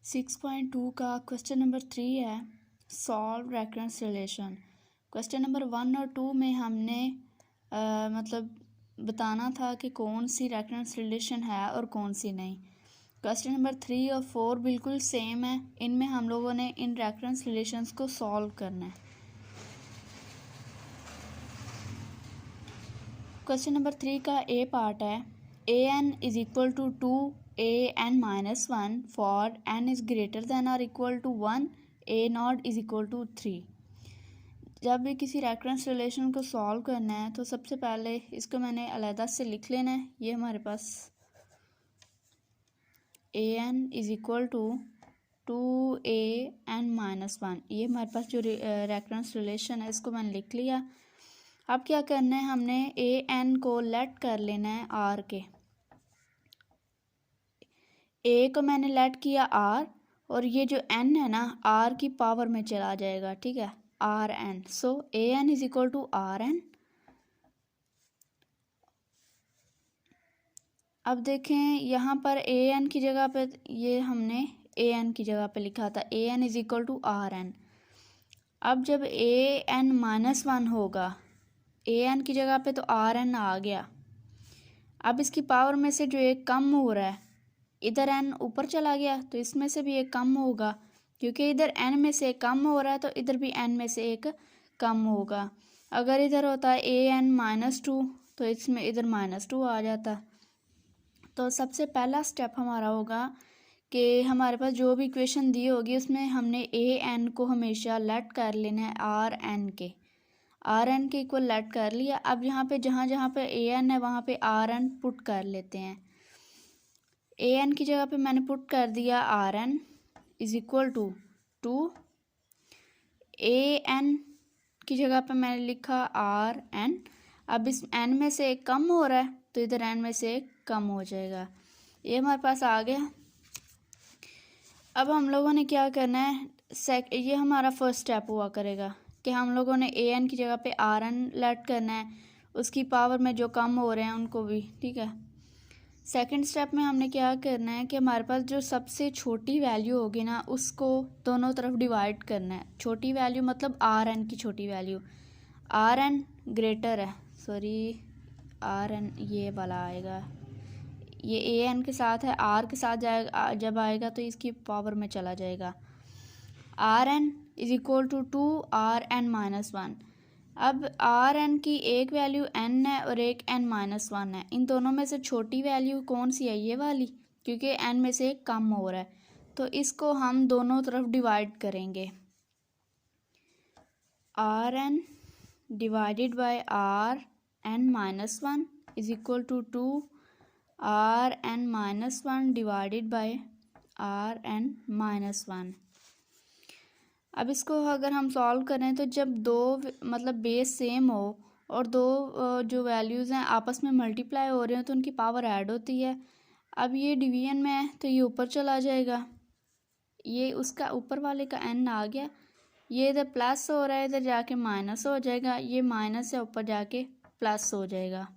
6.2 का question number 3 है, solve recurrence relation. Question number 1 और 2 में हमने मतलब बताना था कि कौन सी रेकरेंस रिलेशन है और कौन सी नहीं। क्वेश्चन नंबर 3 और 4 बिल्कुल सेम है। इनमें हम लोगों ने इन रेकरेंस रिलेशंस को सॉल्व करना है। क्वेश्चन नंबर 3 का ए पार्ट है, a n is equal to 2an-1 for n is greater than और equal to 1, a0 is equal to 3। जब भी किसी रेकरेंस रिलेशन को सॉल्व करना है तो सबसे पहले इसको मैंने अलहदा से लिख लेना है। ये हमारे पास an is equal to 2an-1, ये हमारे पास जो रेकरेंस रिलेशन है इसको मैंने लिख लिया। अब क्या करना है, हमने ए एन को लेट कर लेना है आर के। ए को मैंने लेट किया आर और ये जो एन है ना आर की पावर में चला जाएगा, ठीक है, r n. So a n is equal to r n. अब देखें यहाँ पर ए एन की जगह पे ये हमने ए एन की जगह पे लिखा था, a n is equal to r n. अब जब ए एन -1 होगा, ए एन की जगह पे तो आर एन आ गया। अब इसकी पावर में से जो एक कम हो रहा है, इधर एन ऊपर चला गया तो इसमें से भी एक कम होगा, क्योंकि इधर एन में से कम हो रहा है तो इधर भी एन में से एक कम होगा। अगर इधर होता है ए एन -2 तो इसमें इधर -2 आ जाता। तो सबसे पहला स्टेप हमारा होगा कि हमारे पास जो भी इक्वेशन दी होगी उसमें हमने ए एन को हमेशा लेट कर लेना है आर एन के। आर एन के इक्वल लेट कर लिया। अब यहाँ पे जहाँ जहाँ पे ए एन है वहाँ पे आर एन पुट कर लेते हैं। ए एन की जगह पे मैंने पुट कर दिया r n is equal to 2। A n की जगह पे मैंने लिखा आर एन। अब इस एन में से एक कम हो रहा है तो इधर एन में से एक कम हो जाएगा। ये हमारे पास आ गया। अब हम लोगों ने क्या करना है, ये हमारा फर्स्ट स्टेप हुआ करेगा कि हम लोगों ने ए एन की जगह पे आर एन लेट करना है, उसकी पावर में जो कम हो रहे हैं उनको भी, ठीक है। सेकंड स्टेप में हमने क्या करना है कि हमारे पास जो सबसे छोटी वैल्यू होगी ना उसको दोनों तरफ डिवाइड करना है। छोटी वैल्यू मतलब आर एन की छोटी वैल्यू, आर एन ग्रेटर है, सॉरी आर एन ये वाला आएगा, ये ए एन के साथ है, आर के साथ जाएगा, जब आएगा तो इसकी पावर में चला जाएगा। R n is equal to 2r(n-1). अब आर एन की एक वैल्यू एन है और एक n-1 है। इन दोनों में से छोटी वैल्यू कौन सी है, ये वाली, क्योंकि एन में से कम हो रहा है। तो इसको हम दोनों तरफ डिवाइड करेंगे। R n divided by r(n-1) is equal to 2r(n-1) divided by r(n-1). अब इसको अगर हम सॉल्व करें तो जब दो मतलब बेस सेम हो और दो जो वैल्यूज़ हैं आपस में मल्टीप्लाई हो रहे हो तो उनकी पावर ऐड होती है। अब ये डिवीजन में है तो ये ऊपर चला जाएगा, ये उसका ऊपर वाले का n आ गया, ये इधर प्लस हो रहा है इधर जाके माइनस हो जाएगा, ये माइनस है ऊपर जाके प्लस हो जाएगा।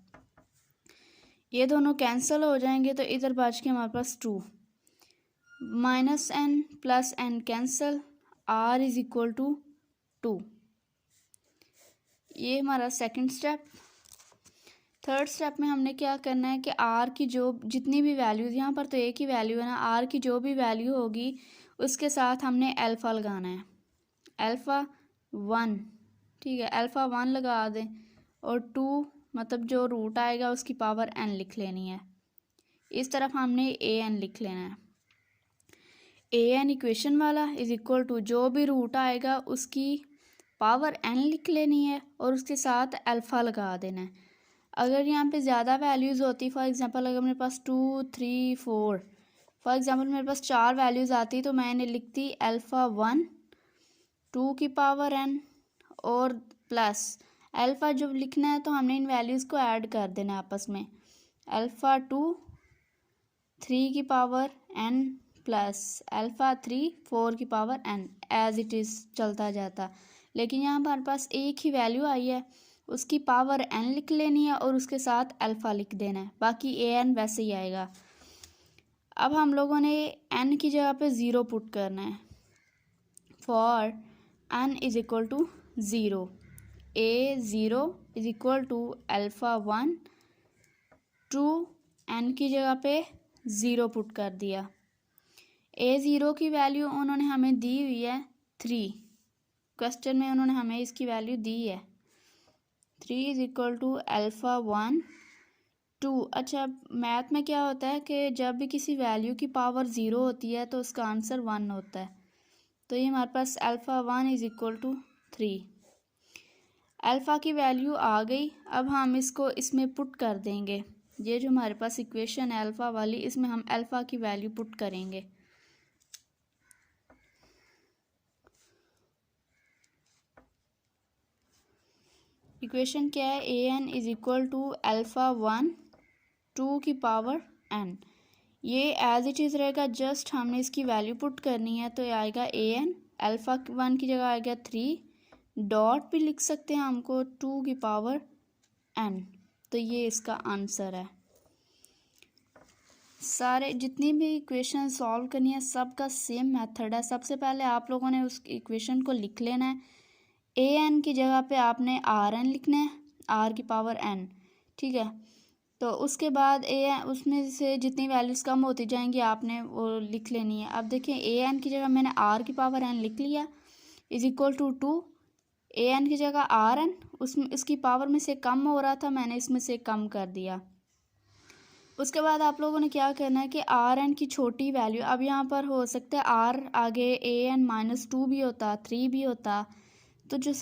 ये दोनों कैंसिल हो जाएंगे तो इधर बच के हमारे पास 2 -n + n cancel, r is equal to 2। ये हमारा सेकंड स्टेप। थर्ड स्टेप में हमने क्या करना है कि r की जो जितनी भी वैल्यूज़, यहाँ पर तो एक ही वैल्यू है ना, r की जो भी वैल्यू होगी उसके साथ हमने अल्फ़ा लगाना है, अल्फ़ा 1, ठीक है, अल्फ़ा 1 लगा दें और 2 मतलब जो रूट आएगा उसकी पावर n लिख लेनी है। इस तरफ हमने ए एन लिख लेना है। ए एन इक्वेशन वाला इज इक्वल टू जो भी रूट आएगा उसकी पावर n लिख लेनी है और उसके साथ अल्फ़ा लगा देना है। अगर यहाँ पे ज़्यादा वैल्यूज़ होती, फॉर एग्जांपल अगर मेरे पास 2, 3, 4, फॉर एग्जांपल मेरे पास 4 वैल्यूज़ आती तो मैंने लिखती अल्फ़ा 1, 2 की पावर n और प्लस अल्फ़ा जब लिखना है तो हमने इन वैल्यूज़ को ऐड कर देना आपस में, अल्फ़ा 2, 3 की पावर n प्लस अल्फ़ा 3, 4 की power n, as it is चलता जाता। लेकिन यहाँ हमारे पास एक ही वैल्यू आई है, उसकी पावर n लिख लेनी है और उसके साथ अल्फ़ा लिख देना है, बाकी ए एन वैसे ही आएगा। अब हम लोगों ने n की जगह पे 0 पुट करना है। For n is equal to 0, a0 is equal to alpha 1 to n की जगह पे 0 पुट कर दिया। a0 की वैल्यू उन्होंने हमें दी हुई है 3, क्वेश्चन में उन्होंने हमें इसकी वैल्यू दी है 3 इज इक्वल टू अल्फ़ा 1 2। अच्छा, मैथ में क्या होता है कि जब भी किसी वैल्यू की पावर 0 होती है तो उसका आंसर 1 होता है। तो ये हमारे पास alpha 1 is equal to 3। Alpha की वैल्यू आ गई। अब हम इसको इसमें पुट कर देंगे। ये जो हमारे पास इक्वेशन है अल्फ़ा वाली, इसमें हम अल्फ़ा की वैल्यू पुट करेंगे। इक्वेशन क्या है, a n is equal to alpha 1 2 की पावर n। ये एज इट इज़ रहेगा, जस्ट हमने इसकी वैल्यू पुट करनी है। तो ये आएगा ए एन अल्फ़ा 1 की जगह आएगा 3 डॉट भी लिख सकते हैं हमको 2 की पावर n। तो ये इसका आंसर है। सारे जितनी भी इक्वेशन सॉल्व करनी है सबका सेम मेथड है। सबसे पहले आप लोगों ने उस इक्वेशन को लिख लेना है। ए एन की जगह पे आपने आर एन लिखना है, आर की पावर n, ठीक है। तो उसके बाद उसमें से जितनी वैल्यूज़ कम होती जाएंगी आपने वो लिख लेनी है। अब देखिए ए एन की जगह मैंने आर की पावर n लिख लिया is equal to 2। A n की जगह आर एन उसमें इसकी पावर में से कम हो रहा था, मैंने इसमें से कम कर दिया। उसके बाद आप लोगों ने क्या करना है कि आर एन की छोटी वैल्यू, अब यहाँ पर हो सकता है आर आगे ए एन -2 भी होता, 3 भी होता, तो जो